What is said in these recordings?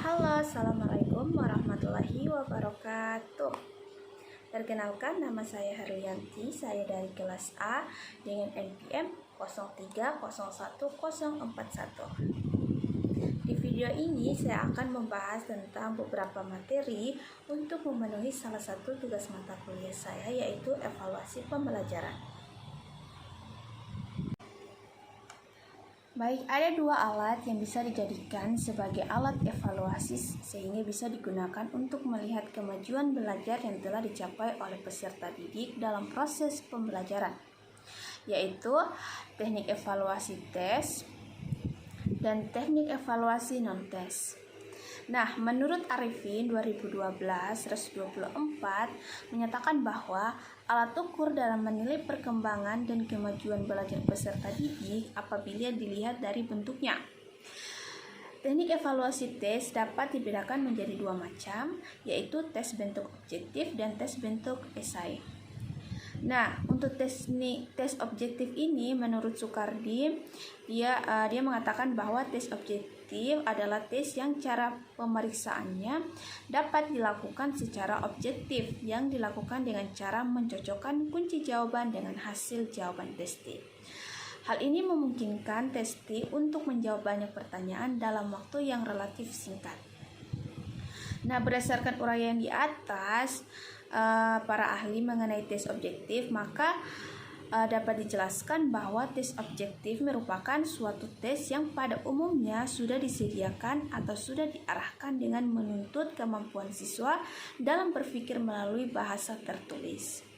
Halo, Assalamualaikum warahmatullahi wabarakatuh. Perkenalkan, nama saya Harlianti, saya dari kelas A dengan NPM 03011041. Di video ini saya akan membahas tentang beberapa materi untuk memenuhi salah satu tugas mata kuliah saya, yaitu evaluasi pembelajaran. Baik, ada dua alat yang bisa dijadikan sebagai alat evaluasi sehingga bisa digunakan untuk melihat kemajuan belajar yang telah dicapai oleh peserta didik dalam proses pembelajaran, yaitu teknik evaluasi tes dan teknik evaluasi non-tes. Nah, menurut Arifin 2012-24 menyatakan bahwa alat ukur dalam menilai perkembangan dan kemajuan belajar peserta didik apabila dilihat dari bentuknya. Teknik evaluasi tes dapat dibedakan menjadi dua macam, yaitu tes bentuk objektif dan tes bentuk esai. Nah, untuk tes objektif ini menurut Soekardi, dia mengatakan bahwa tes objektif adalah tes yang cara pemeriksaannya dapat dilakukan secara objektif, yang dilakukan dengan cara mencocokkan kunci jawaban dengan hasil jawaban testi. Hal ini memungkinkan testi untuk menjawab banyak pertanyaan dalam waktu yang relatif singkat. Nah, berdasarkan uraian di atas para ahli mengenai tes objektif, maka dapat dijelaskan bahwa tes objektif merupakan suatu tes yang pada umumnya sudah disediakan atau sudah diarahkan dengan menuntut kemampuan siswa dalam berpikir melalui bahasa tertulis.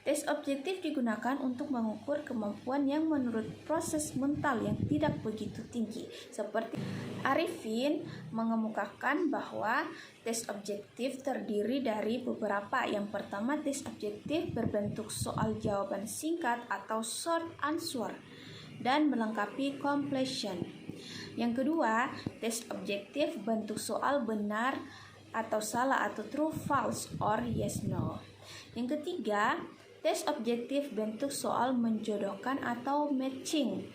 Tes objektif digunakan untuk mengukur kemampuan yang menurut proses mental yang tidak begitu tinggi. Seperti Arifin mengemukakan bahwa tes objektif terdiri dari beberapa. Yang pertama, tes objektif berbentuk soal jawaban singkat atau short answer dan melengkapi completion. Yang kedua, tes objektif bentuk soal benar atau salah atau true false or yes no. Yang ketiga, tes objektif bentuk soal menjodohkan atau matching.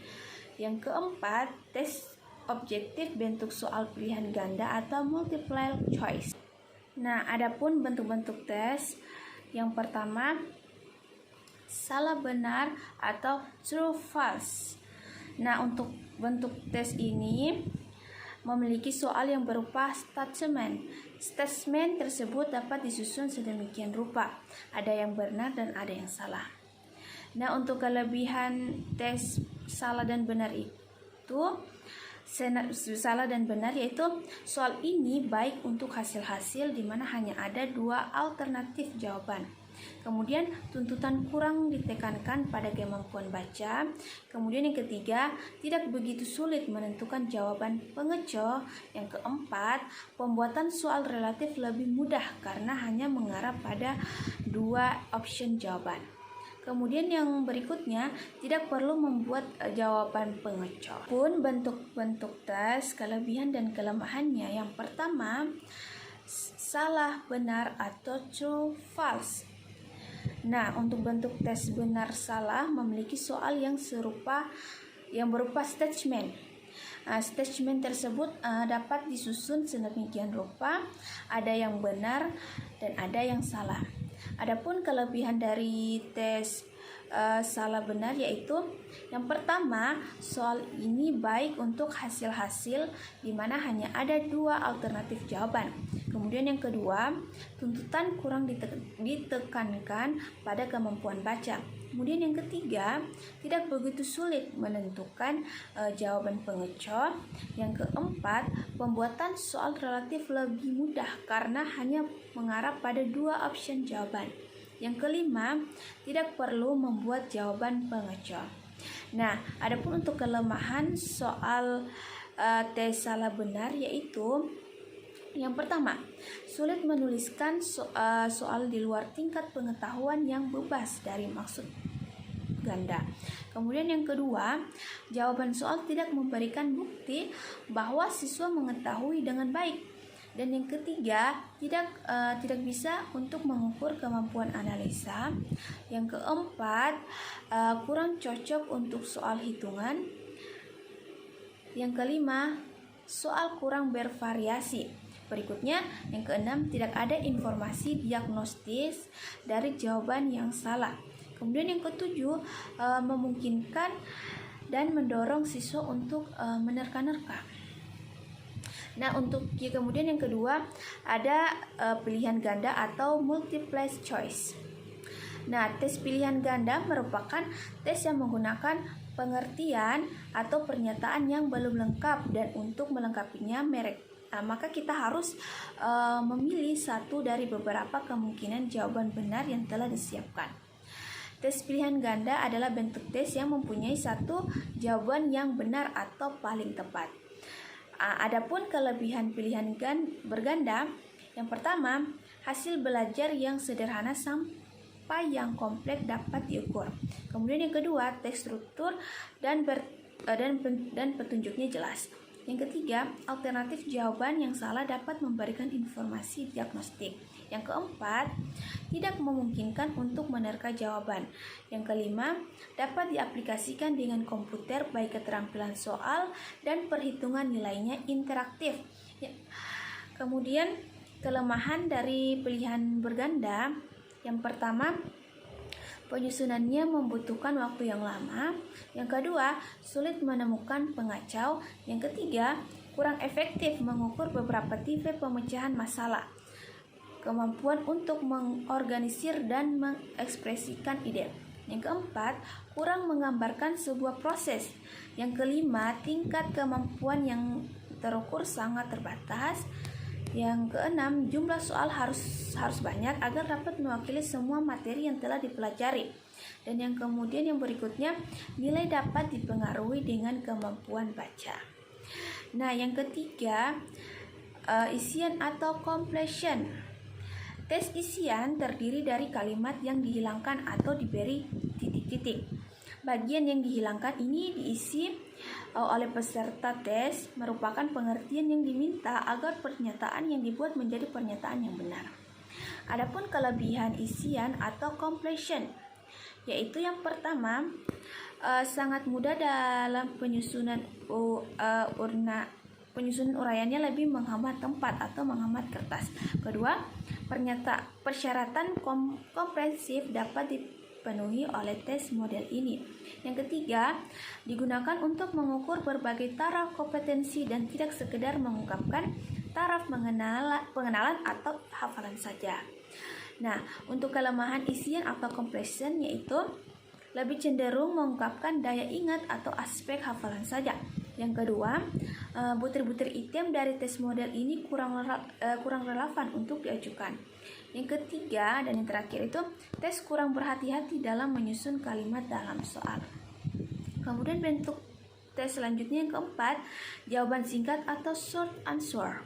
Yang keempat, tes objektif bentuk soal pilihan ganda atau multiple choice. Nah, adapun bentuk-bentuk tes, yang pertama, salah benar atau true false. Nah, untuk bentuk tes ini memiliki soal yang berupa statement. Statement tersebut dapat disusun sedemikian rupa, ada yang benar dan ada yang salah. Nah, untuk kelebihan tes salah dan benar yaitu soal ini baik untuk hasil-hasil di mana hanya ada dua alternatif jawaban. Kemudian tuntutan kurang ditekankan pada kemampuan baca. Kemudian yang ketiga, tidak begitu sulit menentukan jawaban pengecoh. Yang keempat, pembuatan soal relatif lebih mudah karena hanya mengarah pada dua option jawaban. Kemudian yang berikutnya, tidak perlu membuat jawaban pengecoh. Pun bentuk-bentuk tes, kelebihan dan kelemahannya. Yang pertama, salah benar atau true false. Nah, untuk bentuk tes benar salah memiliki soal yang berupa statement. Statement tersebut dapat disusun sedemikian rupa, ada yang benar dan ada yang salah. Adapun kelebihan dari tes salah benar yaitu yang pertama, soal ini baik untuk hasil-hasil di mana hanya ada dua alternatif jawaban. Kemudian yang kedua, tuntutan kurang ditekankan pada kemampuan baca. Kemudian yang ketiga, tidak begitu sulit menentukan jawaban pengecoh. Yang keempat, pembuatan soal relatif lebih mudah karena hanya mengarah pada dua option jawaban. Yang kelima, tidak perlu membuat jawaban pengecoh. Nah, adapun untuk kelemahan soal tes salah benar yaitu yang pertama, sulit menuliskan soal di luar tingkat pengetahuan yang bebas dari maksud ganda. Kemudian yang kedua, jawaban soal tidak memberikan bukti bahwa siswa mengetahui dengan baik. Dan yang ketiga, tidak bisa untuk mengukur kemampuan analisa. Yang keempat, kurang cocok untuk soal hitungan. Yang kelima, soal kurang bervariasi. Berikutnya, yang keenam, tidak ada informasi diagnostis dari jawaban yang salah. Kemudian yang ketujuh, memungkinkan dan mendorong siswa untuk menerka-nerka. Nah, kemudian yang kedua ada pilihan ganda atau multiple choice. Nah, tes pilihan ganda merupakan tes yang menggunakan pengertian atau pernyataan yang belum lengkap, dan untuk melengkapinya maka kita harus memilih satu dari beberapa kemungkinan jawaban benar yang telah disiapkan. Tes pilihan ganda adalah bentuk tes yang mempunyai satu jawaban yang benar atau paling tepat. Adapun kelebihan pilihan berganda, yang pertama, hasil belajar yang sederhana sampai yang kompleks dapat diukur. Kemudian yang kedua, terstruktur dan petunjuknya jelas. Yang ketiga, alternatif jawaban yang salah dapat memberikan informasi diagnostik. Yang keempat, tidak memungkinkan untuk menerka jawaban. Yang kelima, dapat diaplikasikan dengan komputer baik keterampilan soal dan perhitungan nilainya interaktif. Kemudian, kelemahan dari pilihan berganda, yang pertama, penyusunannya membutuhkan waktu yang lama. Yang kedua, sulit menemukan pengacau. Yang ketiga, kurang efektif mengukur beberapa tipe pemecahan masalah. Kemampuan untuk mengorganisir dan mengekspresikan ide. Yang keempat, kurang menggambarkan sebuah proses. Yang kelima, tingkat kemampuan yang terukur sangat terbatas. Yang keenam, jumlah soal harus banyak agar dapat mewakili semua materi yang telah dipelajari. Dan yang berikutnya, nilai dapat dipengaruhi dengan kemampuan baca. Nah, yang ketiga, isian atau completion. Tes isian terdiri dari kalimat yang dihilangkan atau diberi titik-titik. Bagian yang dihilangkan ini diisi oleh peserta tes merupakan pengertian yang diminta agar pernyataan yang dibuat menjadi pernyataan yang benar. Adapun kelebihan isian atau completion, yaitu yang pertama, sangat mudah dalam penyusunan uraiannya lebih menghemat tempat atau menghemat kertas. Kedua, persyaratan komprehensif dapat dipenuhi oleh tes model ini. Yang ketiga, digunakan untuk mengukur berbagai taraf kompetensi dan tidak sekedar mengungkapkan taraf pengenalan atau hafalan saja. Nah, untuk kelemahan isian atau completion, yaitu lebih cenderung mengungkapkan daya ingat atau aspek hafalan saja. Yang kedua, butir-butir item dari tes model ini kurang relevan untuk diajukan. Yang ketiga dan yang terakhir itu, tes kurang berhati-hati dalam menyusun kalimat dalam soal. Kemudian bentuk tes selanjutnya yang keempat, jawaban singkat atau short answer.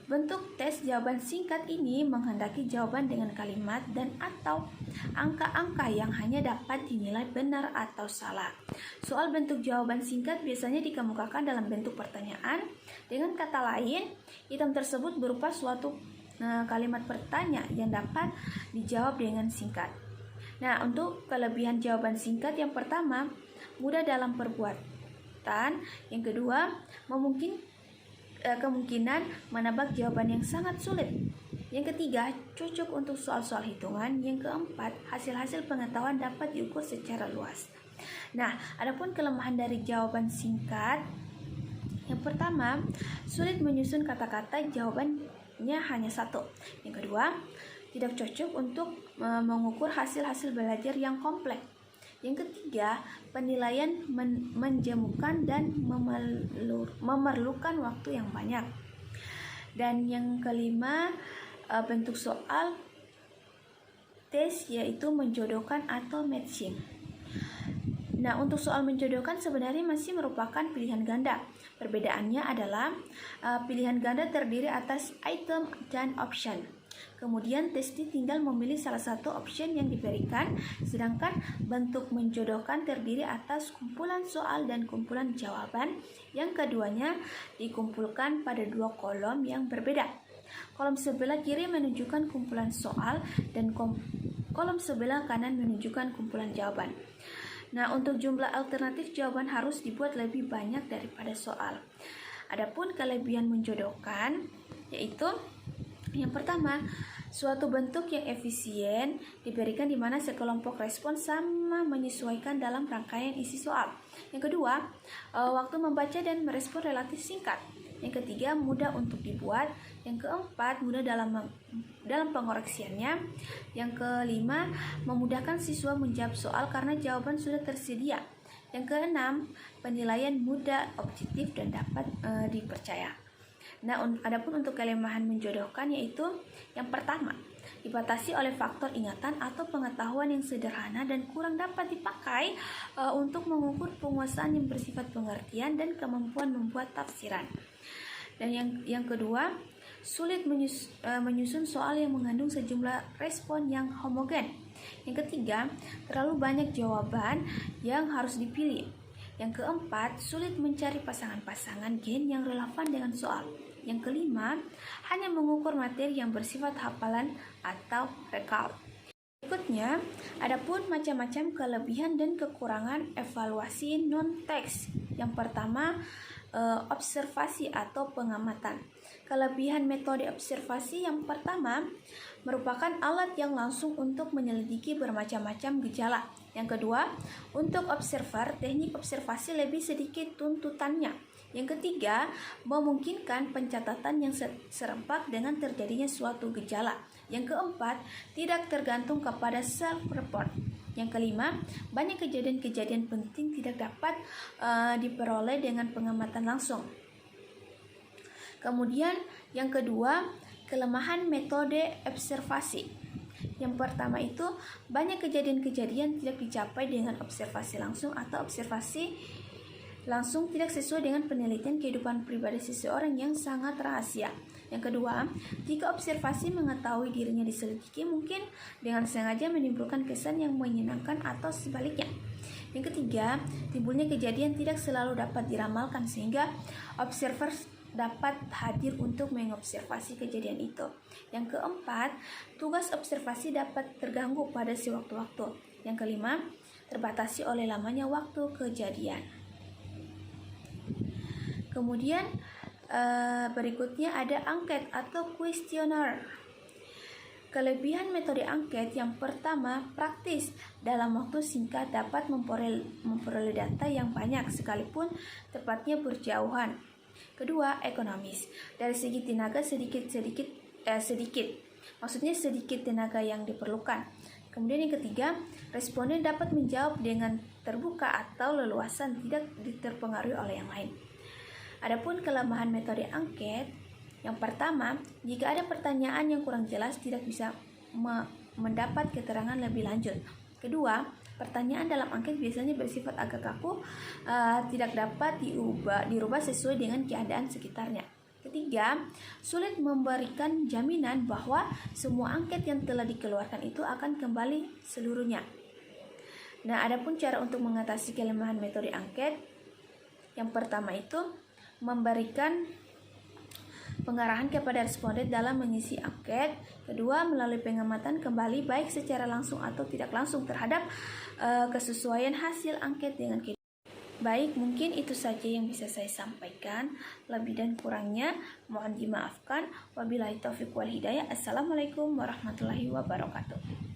Bentuk tes jawaban singkat ini menghendaki jawaban dengan kalimat dan atau angka-angka yang hanya dapat dinilai benar atau salah. Soal bentuk jawaban singkat biasanya dikemukakan dalam bentuk pertanyaan. Dengan kata lain, item tersebut berupa suatu kalimat pertanyaan yang dapat dijawab dengan singkat. Nah, untuk kelebihan jawaban singkat, yang pertama, mudah dalam perbuatan. Yang kedua, kemungkinan menebak jawaban yang sangat sulit. Yang ketiga, cocok untuk soal-soal hitungan. Yang keempat, hasil-hasil pengetahuan dapat diukur secara luas. Nah, adapun kelemahan dari jawaban singkat, yang pertama, sulit menyusun kata-kata, jawabannya hanya satu. Yang kedua, tidak cocok untuk mengukur hasil-hasil belajar yang kompleks. Yang ketiga, penilaian menjemukan dan memerlukan waktu yang banyak. Dan yang kelima, bentuk soal tes yaitu menjodohkan atau matching. Nah, untuk soal menjodohkan sebenarnya masih merupakan pilihan ganda. Perbedaannya adalah pilihan ganda terdiri atas item dan option. Kemudian testi tinggal memilih salah satu option yang diberikan, sedangkan bentuk menjodohkan terdiri atas kumpulan soal dan kumpulan jawaban yang keduanya dikumpulkan pada dua kolom yang berbeda. Kolom sebelah kiri menunjukkan kumpulan soal dan kolom sebelah kanan menunjukkan kumpulan jawaban. Nah, untuk jumlah alternatif jawaban harus dibuat lebih banyak daripada soal. Adapun kelebihan menjodohkan yaitu yang pertama, suatu bentuk yang efisien diberikan di mana sekelompok respon sama menyesuaikan dalam rangkaian isi soal. Yang kedua, waktu membaca dan merespon relatif singkat. Yang ketiga, mudah untuk dibuat. Yang keempat, mudah dalam pengoreksiannya. Yang kelima, memudahkan siswa menjawab soal karena jawaban sudah tersedia. Yang keenam, penilaian mudah, objektif, dan dapat dipercaya. Nah, adapun untuk kelemahan menjodohkan yaitu yang pertama, dibatasi oleh faktor ingatan atau pengetahuan yang sederhana dan kurang dapat dipakai untuk mengukur penguasaan yang bersifat pengertian dan kemampuan membuat tafsiran. Dan yang kedua, sulit menyusun soal yang mengandung sejumlah respon yang homogen. Yang ketiga, terlalu banyak jawaban yang harus dipilih. Yang keempat, sulit mencari pasangan-pasangan gen yang relevan dengan soal. Yang kelima, hanya mengukur materi yang bersifat hafalan atau rekal. Berikutnya, adapun macam-macam kelebihan dan kekurangan evaluasi non-teks. Yang pertama, observasi atau pengamatan. Kelebihan metode observasi yang pertama merupakan alat yang langsung untuk menyelidiki bermacam-macam gejala. Yang kedua, untuk observer, teknik observasi lebih sedikit tuntutannya. Yang ketiga, memungkinkan pencatatan yang serempak dengan terjadinya suatu gejala. Yang keempat, tidak tergantung kepada self-report. Yang kelima, banyak kejadian-kejadian penting tidak dapat diperoleh dengan pengamatan langsung. Kemudian yang kedua, kelemahan metode observasi. Yang pertama itu, banyak kejadian-kejadian tidak dicapai dengan observasi langsung atau observasi langsung tidak sesuai dengan penelitian kehidupan pribadi seseorang yang sangat rahasia. Yang kedua, jika observasi mengetahui dirinya diselidiki, mungkin dengan sengaja menimbulkan kesan yang menyenangkan atau sebaliknya. Yang ketiga, timbulnya kejadian tidak selalu dapat diramalkan sehingga observer dapat hadir untuk mengobservasi kejadian itu. Yang keempat, tugas observasi dapat terganggu pada sewaktu-waktu. Yang kelima, terbatasi oleh lamanya waktu kejadian. Kemudian berikutnya ada angket atau kuesioner. Kelebihan metode angket yang pertama, praktis. Dalam waktu singkat dapat memperoleh data yang banyak sekalipun tempatnya berjauhan. Kedua, ekonomis. Dari segi tenaga sedikit. Maksudnya sedikit tenaga yang diperlukan. Kemudian yang ketiga, responden dapat menjawab dengan terbuka atau leluasan, tidak terpengaruhi oleh yang lain. Adapun kelemahan metode angket, yang pertama, jika ada pertanyaan yang kurang jelas tidak bisa mendapat keterangan lebih lanjut. Kedua, pertanyaan dalam angket biasanya bersifat agak kaku, tidak dapat dirubah sesuai dengan keadaan sekitarnya. Ketiga, sulit memberikan jaminan bahwa semua angket yang telah dikeluarkan itu akan kembali seluruhnya. Nah, adapun cara untuk mengatasi kelemahan metode angket, yang pertama itu memberikan pengarahan kepada responden dalam mengisi angket. Kedua, melalui pengamatan kembali baik secara langsung atau tidak langsung terhadap kesesuaian hasil angket dengan kehidupan. Baik, mungkin itu saja yang bisa saya sampaikan. Lebih dan kurangnya mohon dimaafkan. Wabillahi taufiq wal hidayah. Assalamualaikum warahmatullahi wabarakatuh.